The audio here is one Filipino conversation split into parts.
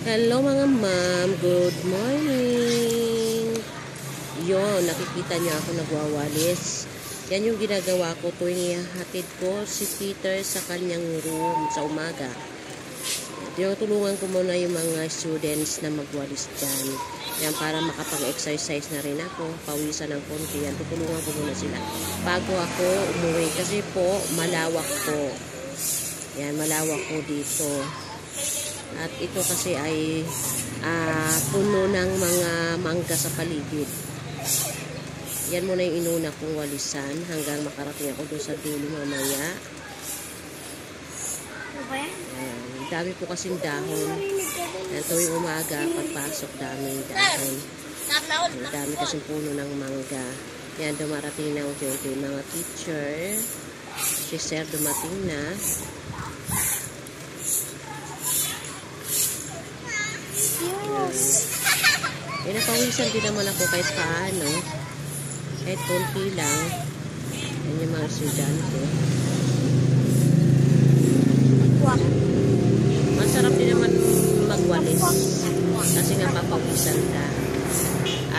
Hello mga ma'am, good morning. Yon, nakikita niyo ako nagwawalis. Yan yung ginagawa ko tuwing ihatid ko si Peter sa kanyang room sa umaga. Tinutulungan ko muna yung mga students na magwalis dyan. Yan, para makapag-exercise na rin ako, pawisan ng konti. Yan, tutulungan ko muna sila bago ako umuwi. Kasi po, malawak po. Yan, malawak po dito. At ito kasi ay puno ng mga mangga sa paligid. Yan muna yung inuna kong walisan hanggang makarating ako doon sa dulo mamaya. Ayan, dami po kasing dahon. Yan, tuwing umaga, pagpasok, daming dahon. Ayan, dami kasing puno ng mangga. Yan, dumarating na unti-unti yung mga teacher. Si Sir dumating na. Napawisan din naman ako kahit paano. Kahit konti lang. Yan yung mga estudyante. Masarap din naman magwalis. Kasi nga papawisan ka.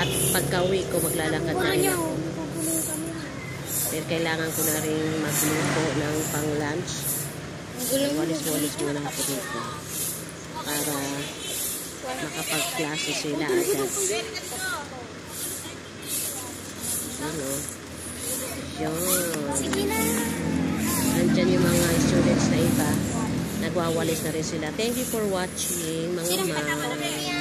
At pagka-uwi ko, maglalakad na rin ako. Pero kailangan ko na rin magluto ng pang-lunch. Walis-walis muna ako dito. Para makapag-klase sila agad. Ano? Yun. Nandyan yung mga students na iba. Nagwawalis na rin sila. Thank you for watching, mga ma'am.